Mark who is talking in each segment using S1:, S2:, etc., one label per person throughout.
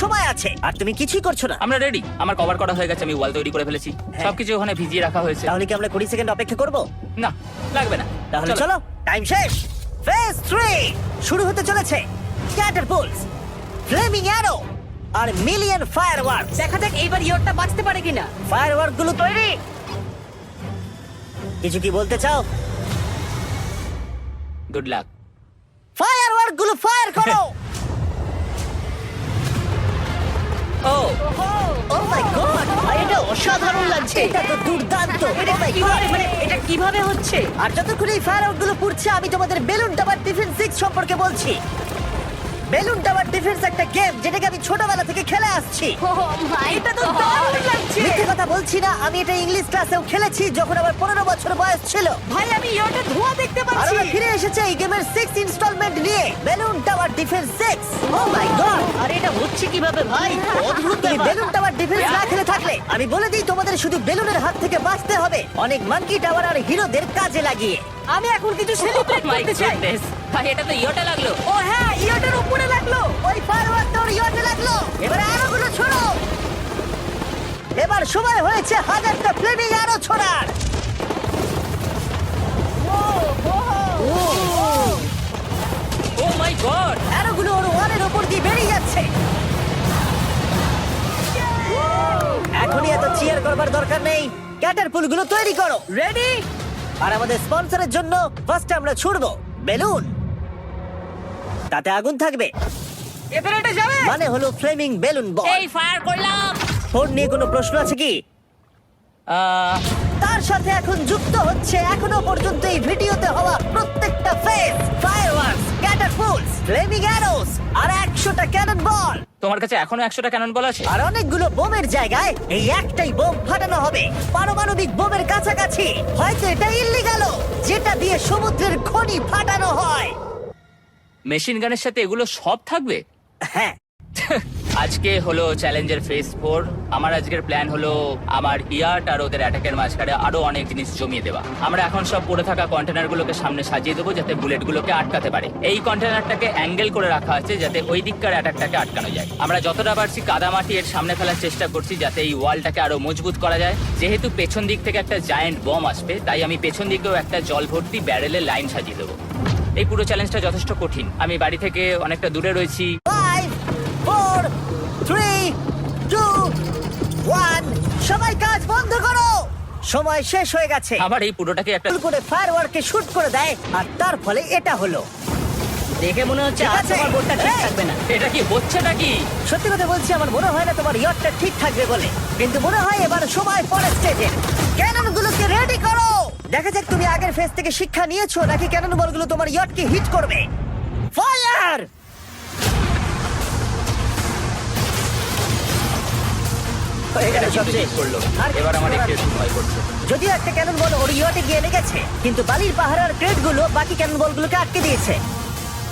S1: সময় আছে আর তুমি কিছুই করছো না।
S2: আমরা রেডি, আমার কভার করা হয়ে গেছে, আমি ওয়াল তৈরি করে ফেলেছি,
S1: হ্যাঁ।
S2: সবকিছু ওখানে ভিজিয়ে রাখা হয়েছে।
S1: তাহলে কি আমরা 20 সেকেন্ড অপেক্ষা করব?
S2: না, লাগবে না।
S1: তাহলে চলো, টাইম শেষ। ফেজ 3 শুরু হতে চলেছে। ক্যাটারপুলস, ফ্লেমিং অ্যারো আর মিলিয়ন ফায়ারওয়ার্কস।
S3: দেখা যাক এইবার ইয়রটা বাঁচতে পারে কিনা।
S1: ফায়ারওয়ার্ক গুলো তৈরি। কিছু কি বলতে চাও?
S2: Good luck.
S1: ফায়ারওয়ার্ক গুলো ফায়ার করো।
S2: ও
S1: ও মাই গড, এটা অসাধারণ লাগছে। এটা তো দুর্দান্ত।
S3: এটা
S1: Oh my
S3: কিভাবে
S1: God!
S3: মানে এটা কিভাবে হচ্ছে?
S1: আর যতক্ষণ এই ফায়ারওয়ার্ক গুলো পুড়ছে আমি তোমাদের বেলুন টাওয়ার ডিফেন্স 6 সম্পর্কে বলছি। বেলুন টাওয়ার ডিফেন্স একটা গেম যেটাকে আমি ছোটবেলা থেকে খেলে আসছি।
S3: ও মাই, এটা তো দারুণ লাগছে।
S1: মিথ্যে কথা বলছি না, আমি এটা ইংলিশ ক্লাসেও খেলেছি যখন আমার 15 বছর বয়স ছিল।
S3: ভাই আমি ইয়রটা ধোঁয়া দেখতে
S1: আর
S3: পাচ্ছি।
S1: আমরা ফিরে এসেছে এই গেমের 6 ইনস্টলমেন্ট নিয়ে, বেলুন টাওয়ার ডিফেন্স 6। ও মাই গড,
S3: আর এটা হচ্ছে কিভাবে ভাই? অদ্ভুত
S1: তুমি
S3: ব্যাপার।
S1: বেলুন টাওয়ার ডিফেন্স না খেলে থাকলে আমি বলে দিই তোমাদের শুধু বেলুনের হাত থেকে বাঁচতে হবে অনেক মাঙ্কি টাওয়ার আর হিরোদের কাজে লাগিয়ে।
S3: আমি এখন কিছু সেলিব্রেট
S2: মাই
S3: করতে চাই।
S2: গুডনেস, ভাই এটা তো ইয়োটা লাগলো।
S3: ও হ্যাঁ, ইয়রটার উপরে লাগলো।
S1: ওই ফায়ারওয়ার্কটা ওর ইয়টে লাগলো। এবারে আরোগুলো ছোড়ো। এবার সময় হয়েছে 1000টা ফ্লেমিং অ্যারো ছোড়ার।
S2: ও মাই গড,
S1: অ্যারোগুলো ওর ওয়ালের উপর দিয়ে বেরিয়ে যাচ্ছে। এখনই এত চিয়ার করবার দরকার নেই, ক্যাটারপুলগুলো তৈরি করো।
S3: রেডি?
S1: আর আমাদের স্পন্সরের জন্য ফার্স্টে আমরা ছুড়বো বেলুন, তাতে আগুন থাকবে,
S3: এবার এটা যাবে।
S1: মানে হলো ফ্লেমিং বেলুন বল।
S2: এই ফায়ার করলাম।
S1: ফোন নিয়ে কোনো প্রশ্ন আছে কি?
S2: আহ,
S1: তার সাথে এখন যুক্ত হচ্ছে এখনো পর্যন্ত এই ভিডিওতে হওয়া প্রত্যেকটা phase, fireworks, catapults, flaming arrows আর 100টা ক্যানন বল
S2: তোমার কাছে এখনো 100টা ক্যানন বল আছে?
S1: আর অনেকগুলো বোমের জায়গায় এই একটাই বোম ফাটানো হবে, পারমাণবিক বোমের কাছাকাছি। হয়তো এটা ইল্লিগাল, যেটা দিয়ে সমুদ্রের খনি ফাটানো হয়।
S2: মেশিন গানের সাথে এগুলো সব থাকবে?
S1: হ্যাঁ,
S2: আজকে হলো চ্যালেঞ্জের ফেজ 4। আমার আজকের প্ল্যান হলো আমার ইয়ার্ট আর ওদের অ্যাটাকের মাঝখানে আরো অনেক জিনিস জমিয়ে দেওয়া। আমরা এখন সব পড়ে থাকা কন্টেনারগুলোকে সামনে সাজিয়ে দেবো যাতে বুলেটগুলোকে আটকাতে পারে। এই কন্টেনারটাকে অ্যাঙ্গেল করে রাখা আছে যাতে ওই দিককার অ্যাটাকটাকে আটকানো যায়। আমরা যতটা পারছি কাদামাটি এর সামনে ফেলার চেষ্টা করছি যাতে এই ওয়ালটাকে আরো মজবুত করা যায়। যেহেতু পেছন দিক থেকে একটা জায়ান্ট বম আসবে তাই আমি পেছন দিকেও একটা জল ভর্তি ব্যারেলের লাইন সাজিয়ে দেবো। এই পুরো চ্যালেঞ্জটা যথেষ্ট কঠিন। আমি বাড়ি থেকে অনেকটা দূরে রয়েছি।
S1: 5 4 3 2 1 সবাই কাজ বন্ধ করো, সময় শেষ হয়ে গেছে।
S2: আমার এই পুরোটাকে একটা
S1: ভুল করে ফায়ারওয়ার্ককে শুট করে দেয় আর তার ফলে এটা হলো।
S3: দেখে মনে হচ্ছে
S1: ঠিক
S3: আজ
S1: আছে।
S3: তোমার বোটটা ঠিক
S1: এই!
S3: থাকবে না।
S2: এটা কি হচ্ছেটা কি?
S1: সত্যি কথা বলছি, আমার মনে হয় না তোমার ইয়টটা ঠিক থাকবে বলে, কিন্তু মনে হয় এবার সময় পরের স্টেজে। ক্যানন গুলোকে রেডি করো। দেখা যাক তুমি আগের ফেজ থেকে শিক্ষা নিয়েছো নাকি ক্যানন বলগুলো তোমার ইয়টকে হিট করবে। ফায়ার!
S2: এটা কিন্তু ঠিক করলো। এবার আমার একটু ভয় করছে।
S1: যদিও একটা ক্যানন বল ওর ইয়টে গিয়ে লেগেছে, কিন্তু বালির পাহাড়ের ক্রেটগুলো বাকি ক্যানন বলগুলোকে আটকে দিয়েছে।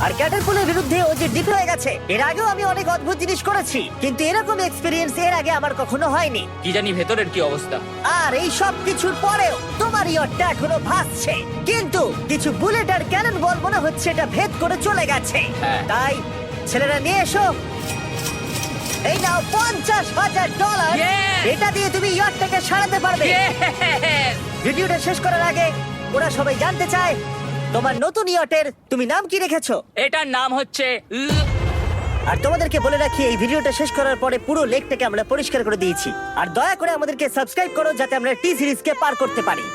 S1: আর ক্যাটারপুলের বিরুদ্ধে ও যে ডিপ হয়ে গেছে। এর আগেও আমি অনেক অদ্ভুত জিনিস করেছি, কিন্তু এরকম এক্সপেরিয়েন্স এর আগে আমার কখনো হয়নি।
S2: কি জানি ভেতরের কি অবস্থা।
S1: আর এই সব কিছুর পরেও তোমার ইয়টটা এখনো ভাসছে, কিন্তু কিছু বুলেট আর ক্যানন বল মনে হচ্ছে এটা ভেদ করে চলে গেছে।
S2: হ্যাঁ।
S1: তাই ছেলেরা নিয়ে এসো, এই নাও $50,000।
S2: Yes!
S1: এটা দিয়ে তুমি ইয়টটাকে সারাতে পারবে।
S2: Yes!
S1: ভিডিওটা শেষ করার আগে ওরা সবাই জানতে চায় তোমার নতুন ইয়টের তুমি নাম কি রেখেছো।
S2: এটার নাম হচ্ছে
S1: আর তোমাদেরকে বলে রাখি, এই ভিডিওটা শেষ করার পরে পুরো লেকটাকে আমরা পরিষ্কার করে দিয়েছি। আর দয়া করে আমাদেরকে সাবস্ক্রাইব করো যাতে আমরা টি সিরিজকে পার করতে পারি।